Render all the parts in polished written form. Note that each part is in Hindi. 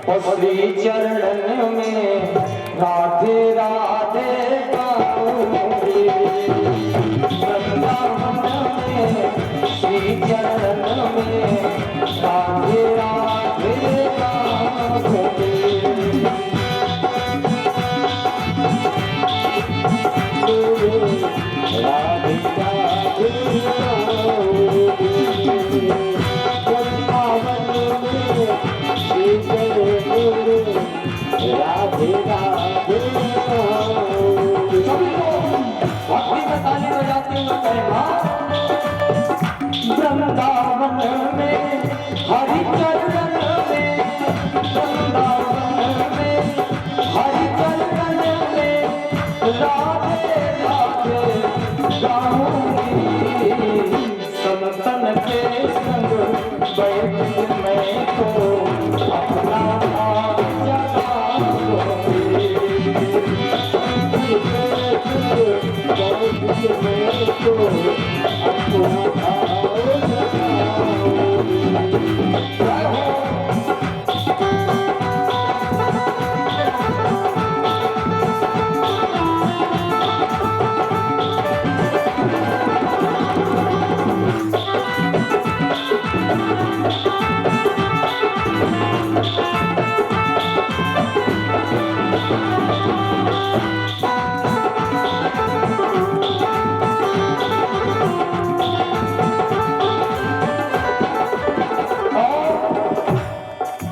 और श्री चरणन में राधे राधे गाऊंगी। वृंदावन में श्री चरणन में राधे राधे गाऊंगी। राधे राधे गाऊंगी। वृंदावन में श्री चरणन में राधे राधे गाऊंगी। सभी लोग भक्ति में ताली बजाते हुए कहें वृंदावन में हरि चरण में, वृंदावन में हरि चरण में राधे राधे गाऊंगी। संतन के संग बैठ मैं तो अपना भाव जगाऊंगी। मैं तो अपना भाव जगाऊंगी।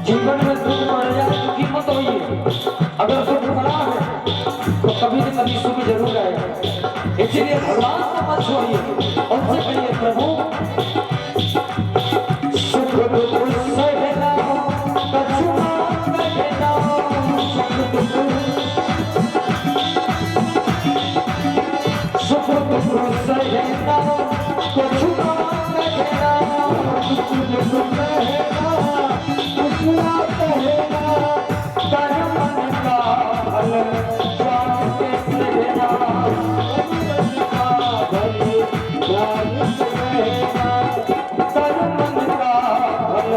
जीवन में दुख पड़ जाए दुखी मत होइए। अगर दुख पड़ा है तो कभी न कभी सुख जरूर आएगा। इसलिए भगवान को मत छोड़िए, उनसे कहिए प्रभु सुख दुख सहना कछु न कहना। सुख दुख सहना कछु न कहना। सुख दुख सहना कुछ ना कहना। तन मन का भल जान के सहना। तन मन का भल जान से कहना। तन मन का भल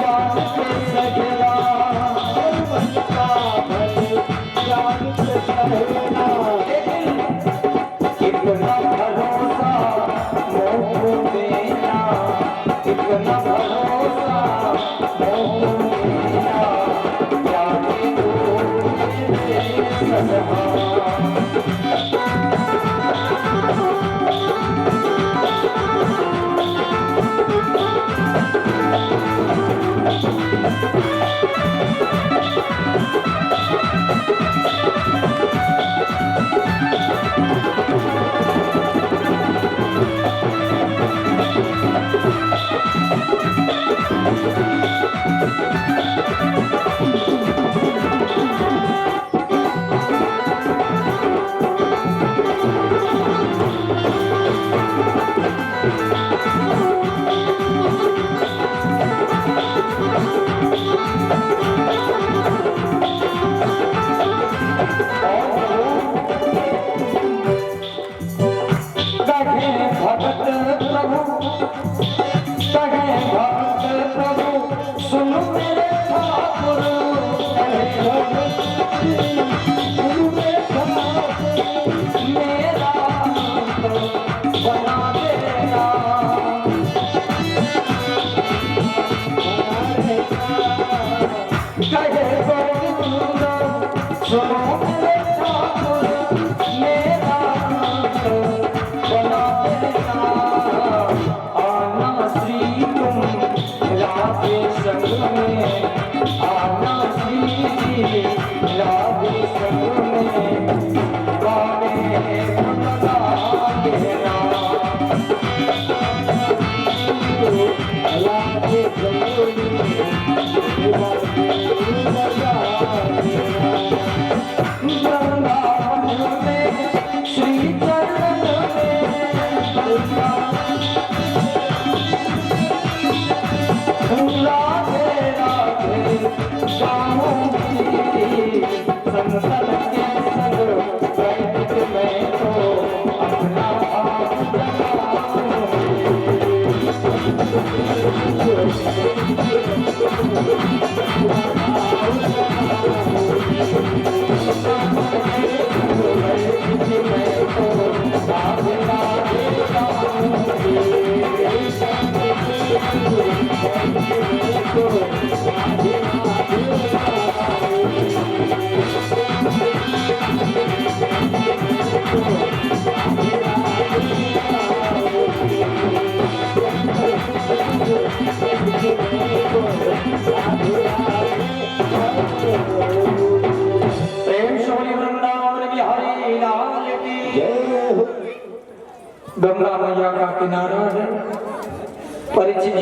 जान के सहना। तन मन का भल जान से कहना। इतना भरोसा मोह देना, इतना भरोसा मोह देना। जाने दो मेरे सजमा।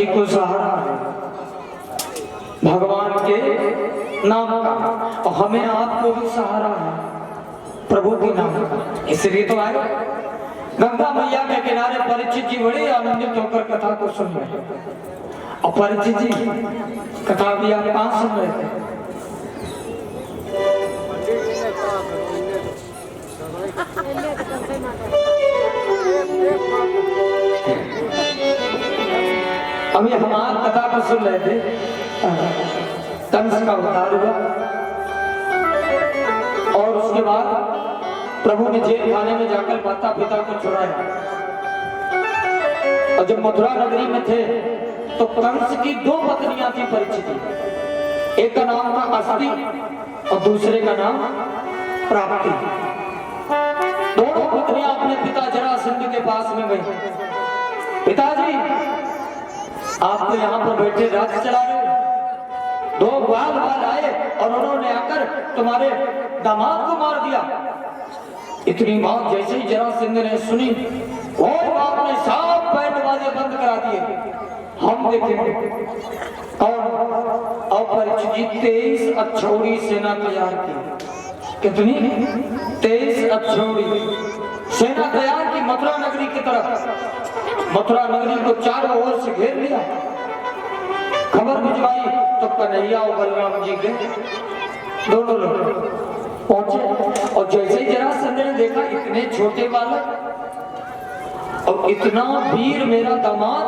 सभी को सहारा है भगवान के नाम का, और हमें आपको भी सहारा है प्रभु के नाम का। इसलिए तो आए गंगा मैया के किनारे परीक्षित जी बड़े आनंदित होकर कथा को सुन रहे, और परीक्षित जी कथा भी आप कहां सुन रहे थे? अभी हमारी कथा को सुन रहे थे, कंस का उद्धार हुआ और उसके बाद प्रभु ने जेल खाने में जाकर माता पिता को छुड़ाया, और जब मथुरा नगरी में थे तो कंस की दो पत्नियां थी परीक्षित, एक का नाम था अस्थि और दूसरे का नाम प्राप्ति। दोनों पत्नियां अपने पिता जरासंध के पास में गई, पिताजी आप तो यहाँ पर बैठे राज्य चला रहे, दो बाल आए और उन्होंने आकर तुम्हारे दामाद को मार दिया। इतनी बात जैसे ही जरासंध ने सुनी, और आपने सब बैंड बाजे बंद करा दिए, हम देखेंगे। और अपरिचित 23 अक्षौरी सेना तैयार की। कितनी? 23 अक्षौरी सेना तैयार की मथुरा नगरी की तरफ। मथुरा नगरी को चारों ओर से घेर लिया, खबर भिजवाई तो कन्हैया और बलराम जी के दोनों लोग पहुंचे, और जैसे ही जरासंध ने देखा इतने छोटे बालक और इतना वीर मेरा दामाद,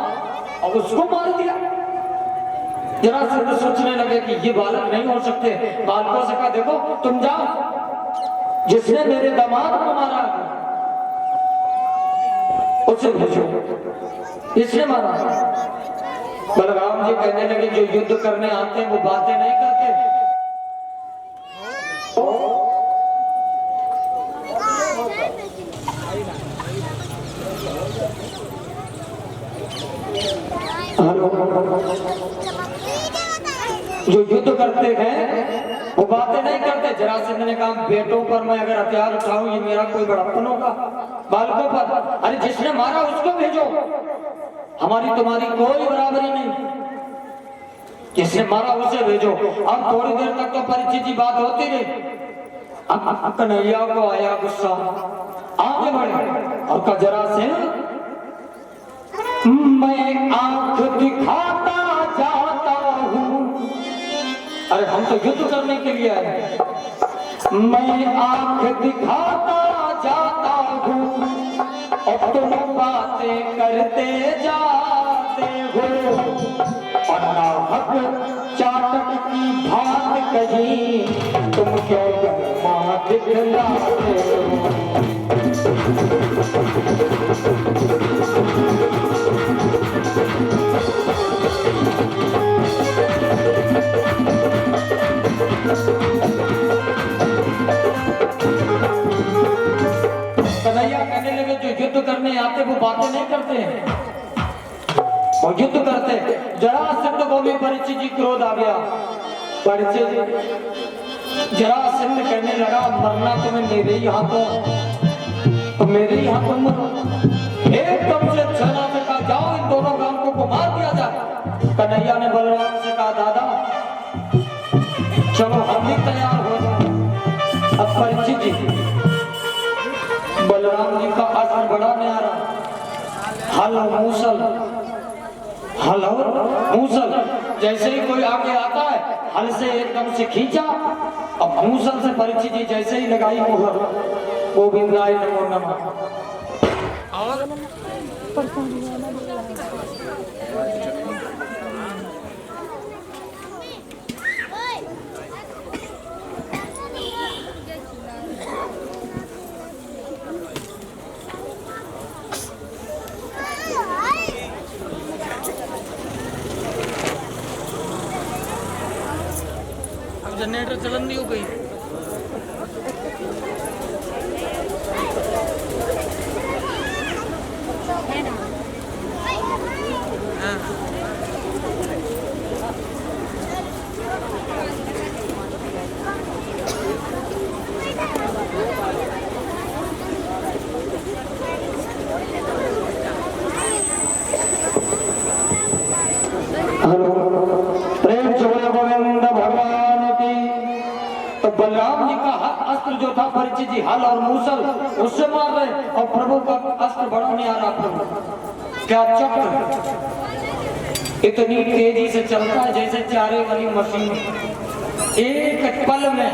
और उसको मार दिया। जरासंध सोचने लगे कि ये बालक नहीं हो सकते। बालकों से कहा देखो तुम जाओ, जिसने मेरे दामाद को मारा उसे भेजो, इसने मारा। बलराम जी कहने लगे जो युद्ध करने आते हैं वो बातें नहीं करते। जो युद्ध करते हैं वो बातें नहीं करते। जरासंध ने कहा बेटों पर मैं अगर हथियार उठाऊं ये मेरा कोई बड़प्पन होगा, बालकों पर अरे जिसने मारा उसको भेजो, हमारी तुम्हारी कोई बराबरी नहीं, जिसने मारा उसे भेजो। अब थोड़ी देर तक तो परीक्षित जी बात होती रही। कन्हैया को आया गुस्सा, आगे बढ़े और कहा जरासंध मैं आंख दिखाता जाता हूँ, अरे हम तो युद्ध करने के लिए आए, मैं आंख दिखाता जाता हूँ और तुम बातें करते जाते हो, और नाहक चाटक की बात कही तुम क्यों मां दिखलाते हो। कन्हैया कहने लगे जो युद्ध करने आते वो बातें नहीं करते हैं, वो युद्ध करते। जरासंध को भी परीक्षित जी क्रोध आ गया। परीक्षित जरासंध कहने लगा मरना तुम्हें मेरे ही हाथों, तो मेरे ही हाथों मरो। एकदम से सेना से कहा जाओ इन दोनों गांवों को मार दिया जाए। कन्हैया ने बलराम से कहा दादा चलो हम भी तैयार हो जाए। अब परीक्षित जी बलराम जी का अस्त्र बड़ा न्यारा, हल मूसल, हल और मूसल। जैसे ही कोई आगे आता है हल से एकदम से खींचा, अब मूसल से परीक्षित जी जैसे ही लगाई मोहर, गोविंदाय नमो नमः। और जनरेटर चलन नहीं हो गई। बलराम जी का अस्त्र जो था परीक्षित जी हल और मूसल उससे मार रहे और प्रभु का अस्त्र बड़ा नहीं आ रहा। प्रभु क्या चक्र इतनी तेजी से चलता है जैसे चारे वाली मशीन, एक पल में